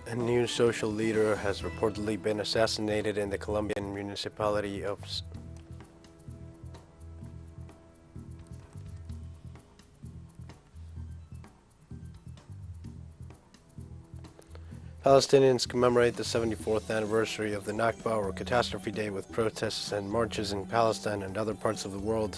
A new social leader has reportedly been assassinated in the Colombian municipality of Palestinians commemorate the 74th anniversary of the Nakba, or Catastrophe Day, with protests and marches in Palestine and other parts of the world.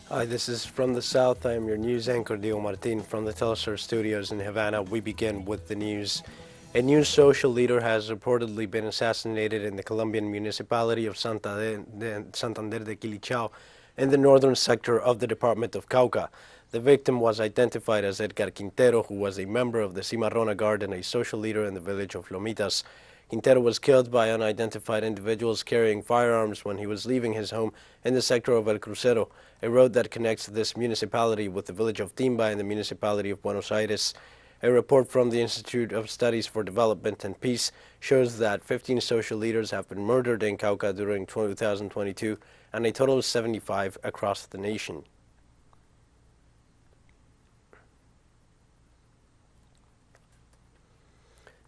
Hi, this is From the South. I am your news anchor, Dio Martin, from the TeleSUR studios in Havana. We begin with the news. A new social leader has reportedly been assassinated in the Colombian municipality of Santander de Quilichao in the northern sector of the department of Cauca. The victim was identified as Edgar Quintero, who was a member of the Cimarrona Guard and a social leader in the village of Lomitas. Quintero was killed by unidentified individuals carrying firearms when he was leaving his home in the sector of El Crucero, a road that connects this municipality with the village of Timba in the municipality of Buenos Aires. A report from the Institute of Studies for Development and Peace shows that 15 social leaders have been murdered in Cauca during 2022 and a total of 75 across the nation.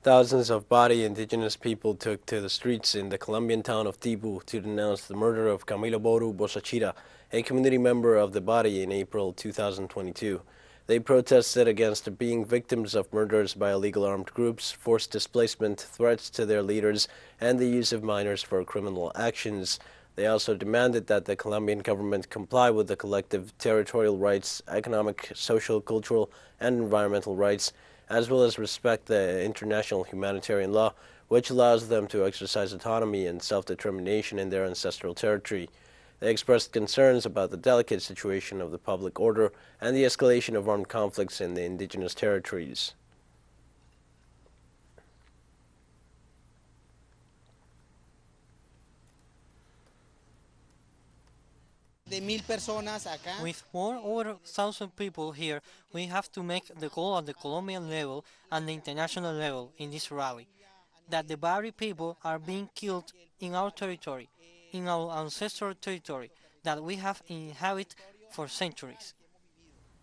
Thousands of Bari indigenous people took to the streets in the Colombian town of Tibu to denounce the murder of Camilo Boru Bosachira, a community member of the Bari, in April 2022. They protested against being victims of murders by illegal armed groups, forced displacement, threats to their leaders, and the use of minors for criminal actions. They also demanded that the Colombian government comply with the collective territorial rights, economic, social, cultural, and environmental rights, as well as respect the international humanitarian law, which allows them to exercise autonomy and self-determination in their ancestral territory. They expressed concerns about the delicate situation of the public order and the escalation of armed conflicts in the indigenous territories. With more over 1,000 people here, we have to make the goal at the Colombian level and the international level in this rally, that the Bari people are being killed in our territory, in our ancestral territory, that we have inhabited for centuries.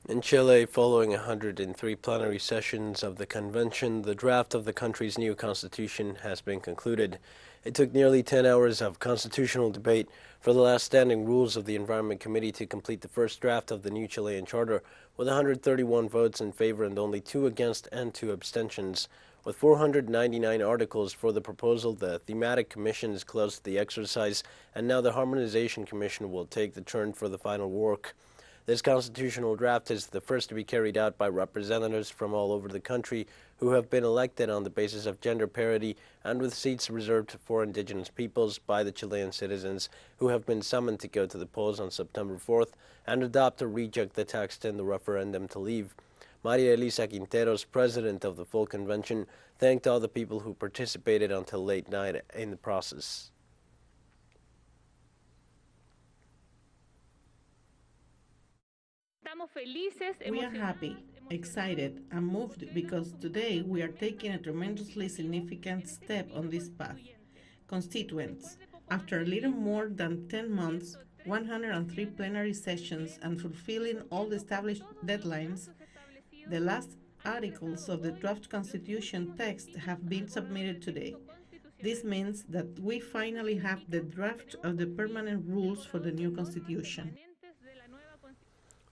In Chile, following 103 plenary sessions of the convention, the draft of the country's new constitution has been concluded. It took nearly 10 hours of constitutional debate for the last standing rules of the Environment Committee to complete the first draft of the new Chilean charter, with 131 votes in favor and only 2 against and 2 abstentions. With 499 articles for the proposal, the thematic commissions closed the exercise, and now the Harmonization Commission will take the turn for the final work. This constitutional draft is the first to be carried out by representatives from all over the country who have been elected on the basis of gender parity and with seats reserved for indigenous peoples by the Chilean citizens who have been summoned to go to the polls on September 4th and adopt or reject the text in the referendum to leave. Maria Elisa Quinteros, president of the full convention, thanked all the people who participated until late night in the process. We are happy, excited, and moved because today we are taking a tremendously significant step on this path. Constituents, after a little more than 10 months, 103 plenary sessions, and fulfilling all the established deadlines, the last articles of the draft constitution text have been submitted today. This means that we finally have the draft of the permanent rules for the new constitution.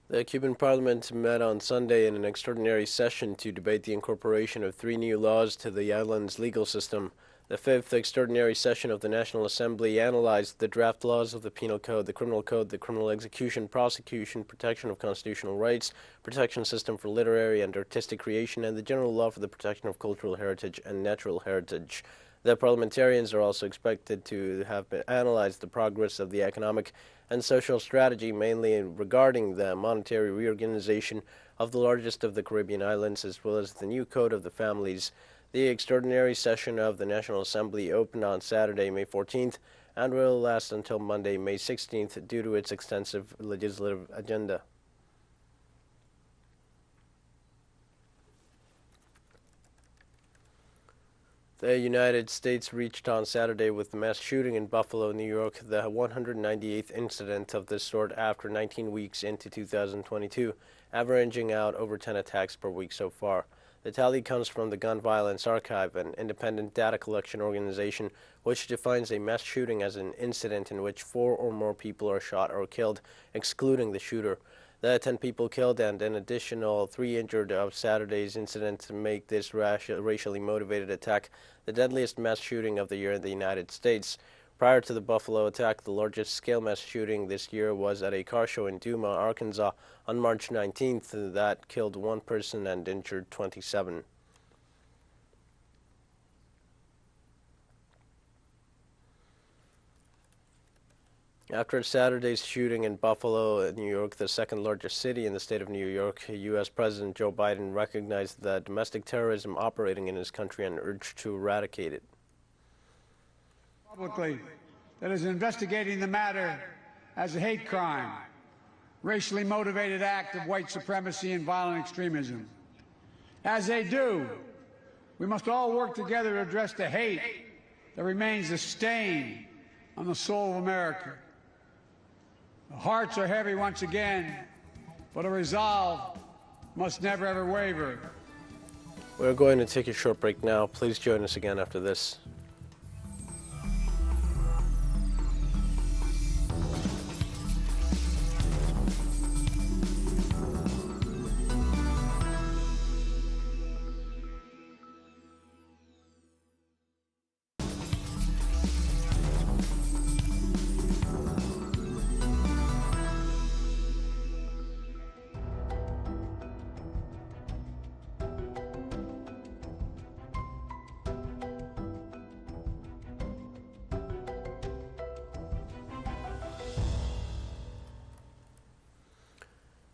The Cuban parliament met on Sunday in an extraordinary session to debate the incorporation of 3 new laws to the island's legal system. The 5th extraordinary session of the National Assembly analyzed the draft laws of the Penal Code, the Criminal Execution, Prosecution, Protection of Constitutional Rights, Protection System for Literary and Artistic Creation, and the General Law for the Protection of Cultural Heritage and Natural Heritage. The parliamentarians are also expected to have analyzed the progress of the economic and social strategy, mainly regarding the monetary reorganization of the largest of the Caribbean islands, as well as the new Code of the Families. The extraordinary session of the National Assembly opened on Saturday, May 14th, and will last until Monday, May 16th, due to its extensive legislative agenda. The United States reached on Saturday with the mass shooting in Buffalo, New York, the 198th incident of this sort after 19 weeks into 2022, averaging out over 10 attacks per week so far. The tally comes from the Gun Violence Archive, an independent data collection organization which defines a mass shooting as an incident in which 4 or more people are shot or killed, excluding the shooter. The 10 people killed and an additional 3 injured of Saturday's incident make this racially motivated attack the deadliest mass shooting of the year in the United States. Prior to the Buffalo attack, the largest scale mass shooting this year was at a car show in Duma, Arkansas on March 19th that killed 1 person and injured 27. After Saturday's shooting in Buffalo, New York, the second largest city in the state of New York, U.S. President Joe Biden recognized the domestic terrorism operating in his country and urged to eradicate it. Publicly, that is investigating the matter as a hate crime, racially motivated act of white supremacy and violent extremism. As they do, we must all work together to address the hate that remains a stain on the soul of America. The hearts are heavy once again, but a resolve must never ever waver. We're going to take a short break now. Please join us again after this.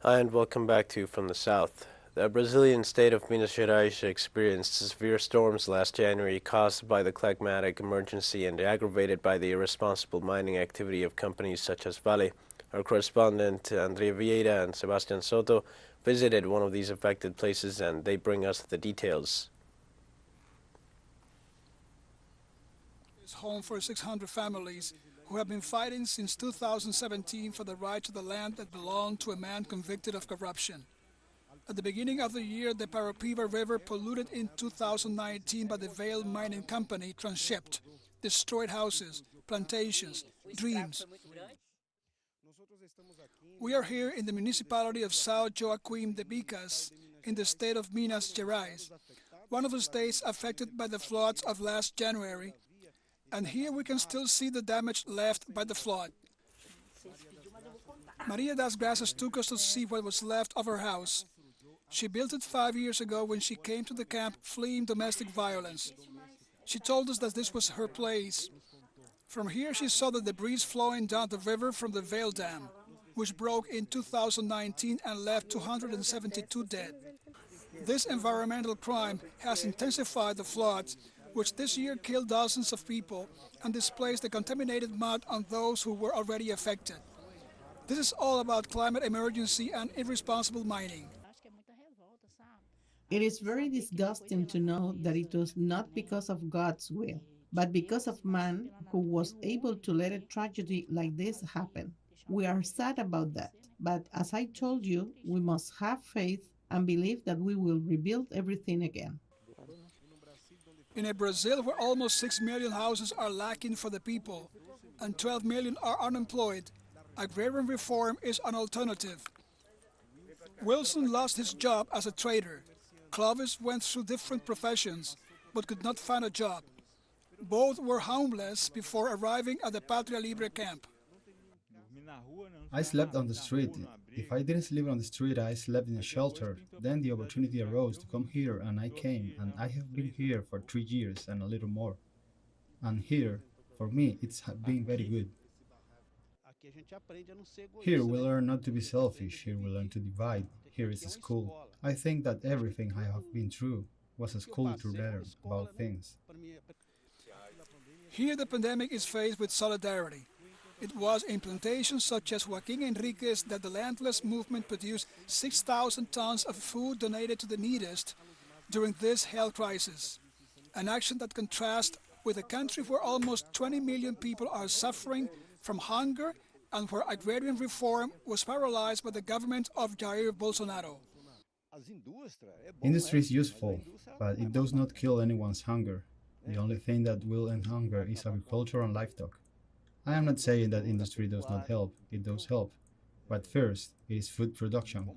Hi and welcome back to From the South. The Brazilian state of Minas Gerais experienced severe storms last January caused by the climatic emergency and aggravated by the irresponsible mining activity of companies such as Vale. Our correspondent Andrea Vieira and Sebastian Soto visited one of these affected places and they bring us the details. It's home for 600 families who have been fighting since 2017 for the right to the land that belonged to a man convicted of corruption. At the beginning of the year, the Parapiba River, polluted in 2019 by the Vale Mining Company, transshipped, destroyed houses, plantations, dreams. We are here in the municipality of São Joaquim de Bicas, in the state of Minas Gerais, one of the states affected by the floods of last January, and here we can still see the damage left by the flood. Maria das Graças took us to see what was left of her house. She built it 5 years ago when she came to the camp fleeing domestic violence. She told us that this was her place. From here she saw the debris flowing down the river from the Vale Dam, which broke in 2019 and left 272 dead. This environmental crime has intensified the floods, which this year killed dozens of people and displaced the contaminated mud on those who were already affected. This is all about climate emergency and irresponsible mining. It is very disgusting to know that it was not because of God's will, but because of man who was able to let a tragedy like this happen. We are sad about that, but as I told you, we must have faith and believe that we will rebuild everything again. In a Brazil where almost 6 million houses are lacking for the people and 12 million are unemployed, agrarian reform is an alternative. Wilson lost his job as a trader. Clovis went through different professions but could not find a job. Both were homeless before arriving at the Patria Libre camp. I slept on the street. If I didn't sleep on the street, I slept in a shelter. Then the opportunity arose to come here, and I came, and I have been here for 3 years and a little more. And here, for me, it's been very good. Here we learn not to be selfish, here we learn to divide, here is a school. I think that everything I have been through was a school to learn about things. Here the pandemic is faced with solidarity. It was in plantations such as Joaquin Enriquez that the landless movement produced 6,000 tons of food donated to the neediest during this health crisis. an action that contrasts with a country where almost 20 million people are suffering from hunger and where agrarian reform was paralyzed by the government of Jair Bolsonaro. Industry is useful, but it does not kill anyone's hunger. The only thing that will end hunger is agriculture and livestock. I am not saying that industry does not help, it does help. But first, it is food production.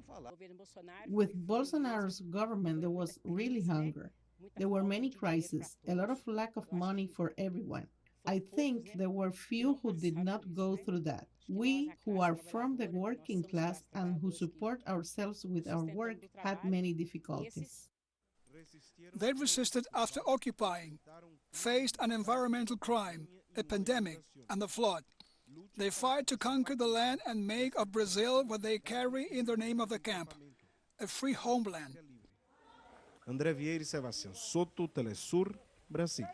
With Bolsonaro's government, there was really hunger. There were many crises, a lot of lack of money for everyone. I think there were few who did not go through that. We, who are from the working class and who support ourselves with our work, had many difficulties. They resisted after occupying, faced an environmental crime, a pandemic, and a flood. They fight to conquer the land and make of Brazil what they carry in the name of the camp, a free homeland. André Vieira e Sebastião Soto, TeleSUR, Brasil.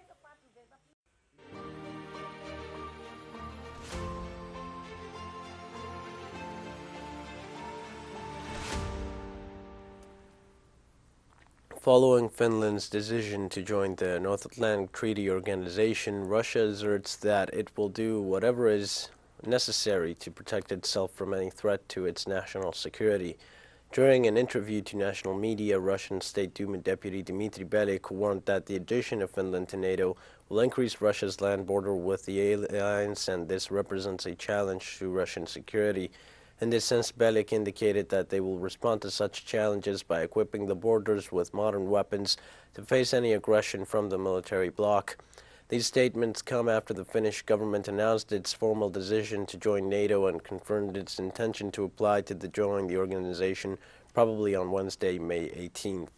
Following Finland's decision to join the North Atlantic Treaty Organization, Russia asserts that it will do whatever is necessary to protect itself from any threat to its national security. During an interview to national media, Russian State Duma Deputy Dmitry Belik warned that the addition of Finland to NATO will increase Russia's land border with the alliance, and this represents a challenge to Russian security. In this sense, Belik indicated that they will respond to such challenges by equipping the borders with modern weapons to face any aggression from the military bloc. These statements come after the Finnish government announced its formal decision to join NATO and confirmed its intention to apply to join the organization, probably on Wednesday, May 18th.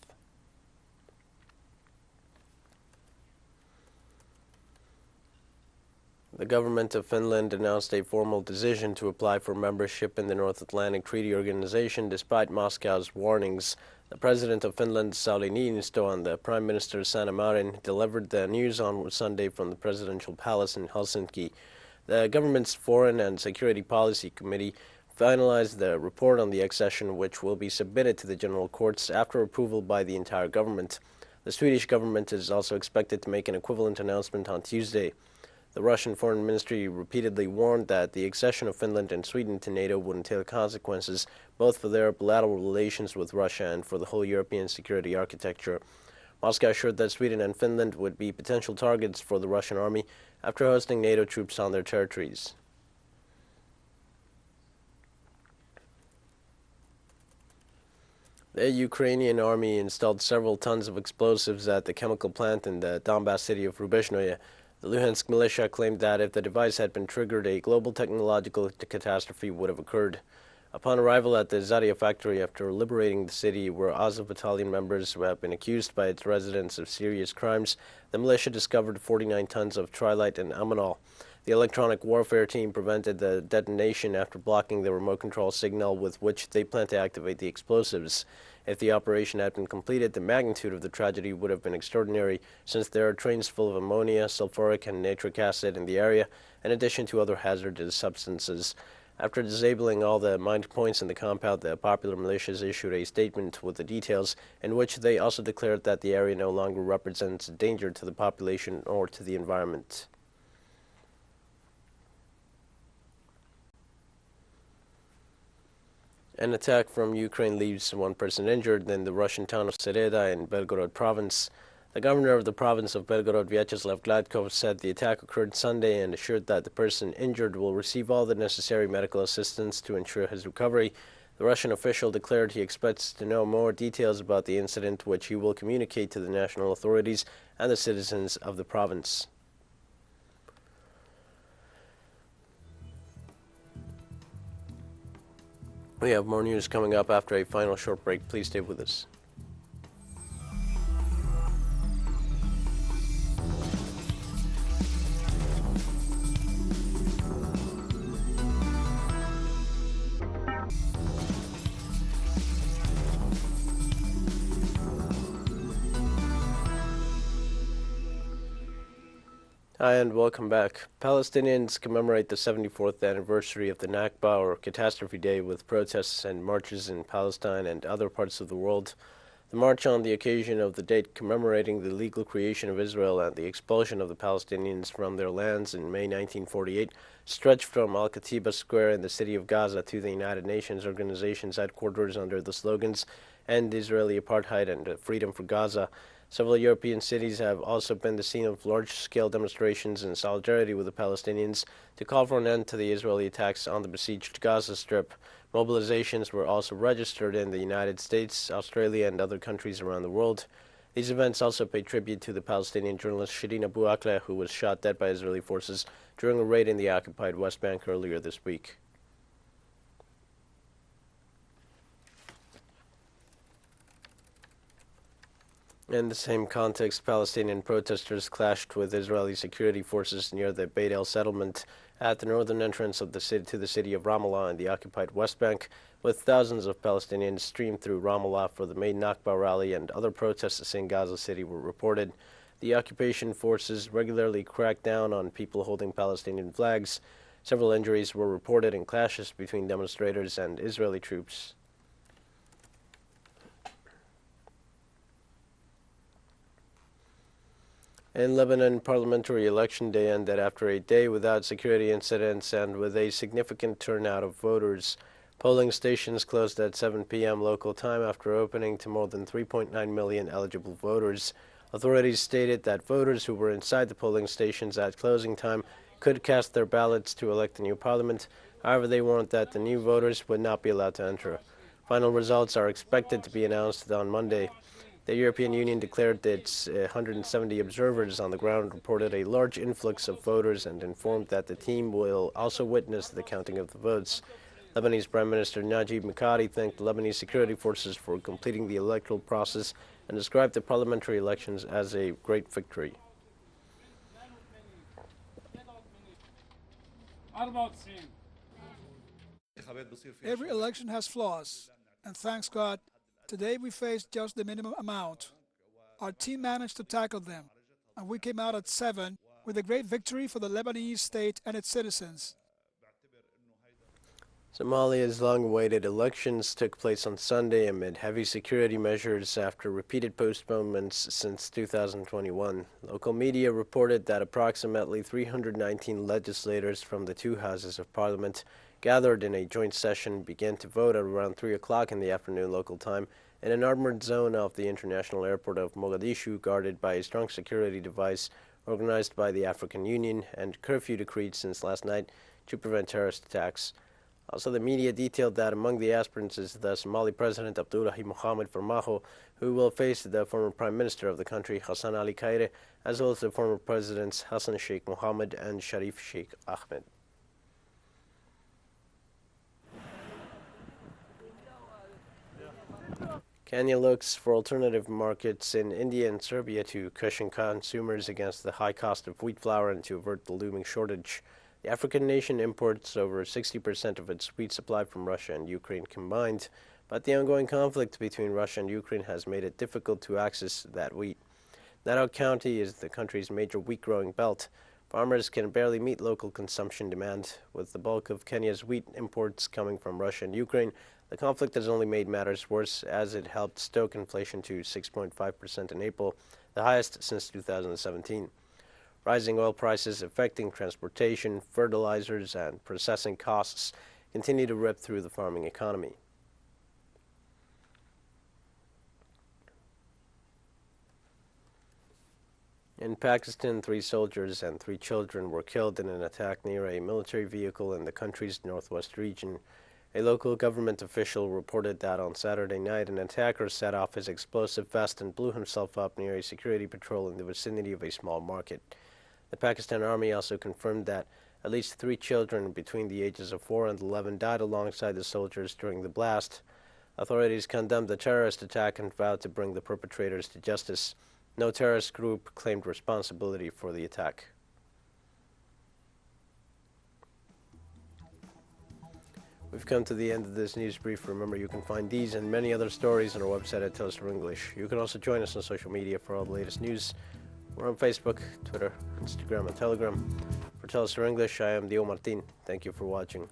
The government of Finland announced a formal decision to apply for membership in the North Atlantic Treaty Organization despite Moscow's warnings. The President of Finland, Sauli Niinistö, and the Prime Minister, Sanna Marin, delivered the news on Sunday from the Presidential Palace in Helsinki. The government's Foreign and Security Policy Committee finalized the report on the accession, which will be submitted to the General Courts after approval by the entire government. The Swedish government is also expected to make an equivalent announcement on Tuesday. The Russian Foreign Ministry repeatedly warned that the accession of Finland and Sweden to NATO would entail consequences both for their bilateral relations with Russia and for the whole European security architecture. Moscow assured that Sweden and Finland would be potential targets for the Russian army after hosting NATO troops on their territories. The Ukrainian army installed several tons of explosives at the chemical plant in the Donbas city of Rubezhnoye. The Luhansk militia claimed that if the device had been triggered, a global technological catastrophe would have occurred. Upon arrival at the Zaria factory after liberating the city, where Azov battalion members who have been accused by its residents of serious crimes, the militia discovered 49 tons of trilite and ammonal. The electronic warfare team prevented the detonation after blocking the remote control signal with which they plan to activate the explosives. If the operation had been completed, the magnitude of the tragedy would have been extraordinary, since there are trains full of ammonia, sulfuric, and nitric acid in the area, in addition to other hazardous substances. After disabling all the mined points in the compound, the popular militias issued a statement with the details, in which they also declared that the area no longer represents a danger to the population or to the environment. An attack from Ukraine leaves one person injured in the Russian town of Sereda in Belgorod province. The governor of the province of Belgorod, Vyacheslav Gladkov, said the attack occurred Sunday and assured that the person injured will receive all the necessary medical assistance to ensure his recovery. The Russian official declared he expects to know more details about the incident, which he will communicate to the national authorities and the citizens of the province. We have more news coming up after a final short break. Please stay with us. Hi and welcome back. Palestinians commemorate the 74th anniversary of the Nakba, or Catastrophe Day, with protests and marches in Palestine and other parts of the world. The march on the occasion of the date commemorating the legal creation of Israel and the expulsion of the Palestinians from their lands in May 1948 stretched from Al-Katiba Square in the city of Gaza to the United Nations Organization's headquarters under the slogans "End Israeli Apartheid" and "Freedom for Gaza." Several European cities have also been the scene of large-scale demonstrations in solidarity with the Palestinians to call for an end to the Israeli attacks on the besieged Gaza Strip. Mobilizations were also registered in the United States, Australia, and other countries around the world. These events also pay tribute to the Palestinian journalist Shireen Abu Akleh, who was shot dead by Israeli forces during a raid in the occupied West Bank earlier this week. In the same context, Palestinian protesters clashed with Israeli security forces near the Beit El settlement at the northern entrance of the city to the city of Ramallah in the occupied West Bank, with thousands of Palestinians streamed through Ramallah for the May Nakba rally, and other protests in Gaza City were reported. The occupation forces regularly crack down on people holding Palestinian flags. Several injuries were reported in clashes between demonstrators and Israeli troops. In Lebanon, parliamentary election day ended after a day without security incidents and with a significant turnout of voters. Polling stations closed at 7 p.m. local time after opening to more than 3.9 million eligible voters. Authorities stated that voters who were inside the polling stations at closing time could cast their ballots to elect a new parliament. However, they warned that the new voters would not be allowed to enter. Final results are expected to be announced on Monday. The European Union declared that its 170 observers on the ground reported a large influx of voters and informed that the team will also witness the counting of the votes. Lebanese Prime Minister Najib Mikati thanked Lebanese security forces for completing the electoral process and described the parliamentary elections as a great victory. Every election has flaws, and thanks God, today we faced just the minimum amount. Our team managed to tackle them, and we came out at 7 with a great victory for the Lebanese state and its citizens. Somalia's long-awaited elections took place on Sunday amid heavy security measures after repeated postponements since 2021. Local media reported that approximately 319 legislators from the two houses of parliament gathered in a joint session began to vote at around 3 o'clock in the afternoon local time in an armored zone off the international airport of Mogadishu, guarded by a strong security device organized by the African Union and curfew decreed since last night to prevent terrorist attacks. Also, the media detailed that among the aspirants is the Somali President Abdullahi Mohamed Farmajo, who will face the former Prime Minister of the country, Hassan Ali Khaire, as well as the former Presidents Hassan Sheikh Mohammed and Sharif Sheikh Ahmed. Kenya looks for alternative markets in India and Serbia to cushion consumers against the high cost of wheat flour and to avert the looming shortage. The African nation imports over 60% of its wheat supply from Russia and Ukraine combined, but the ongoing conflict between Russia and Ukraine has made it difficult to access that wheat. Narok County is the country's major wheat-growing belt. Farmers can barely meet local consumption demand. With the bulk of Kenya's wheat imports coming from Russia and Ukraine, the conflict has only made matters worse as it helped stoke inflation to 6.5% in April, the highest since 2017. Rising oil prices affecting transportation, fertilizers, and processing costs continue to rip through the farming economy. In Pakistan, 3 soldiers and 3 children were killed in an attack near a military vehicle in the country's northwest region. A local government official reported that on Saturday night an attacker set off his explosive vest and blew himself up near a security patrol in the vicinity of a small market. The Pakistan Army also confirmed that at least 3 children between the ages of 4 and 11 died alongside the soldiers during the blast. Authorities condemned the terrorist attack and vowed to bring the perpetrators to justice. No terrorist group claimed responsibility for the attack. We've come to the end of this news brief. Remember, you can find these and many other stories on our website at TeleSUR English. You can also join us on social media for all the latest news. We're on Facebook, Twitter, Instagram, and Telegram. For TeleSUR English, I am Dio Martin. Thank you for watching.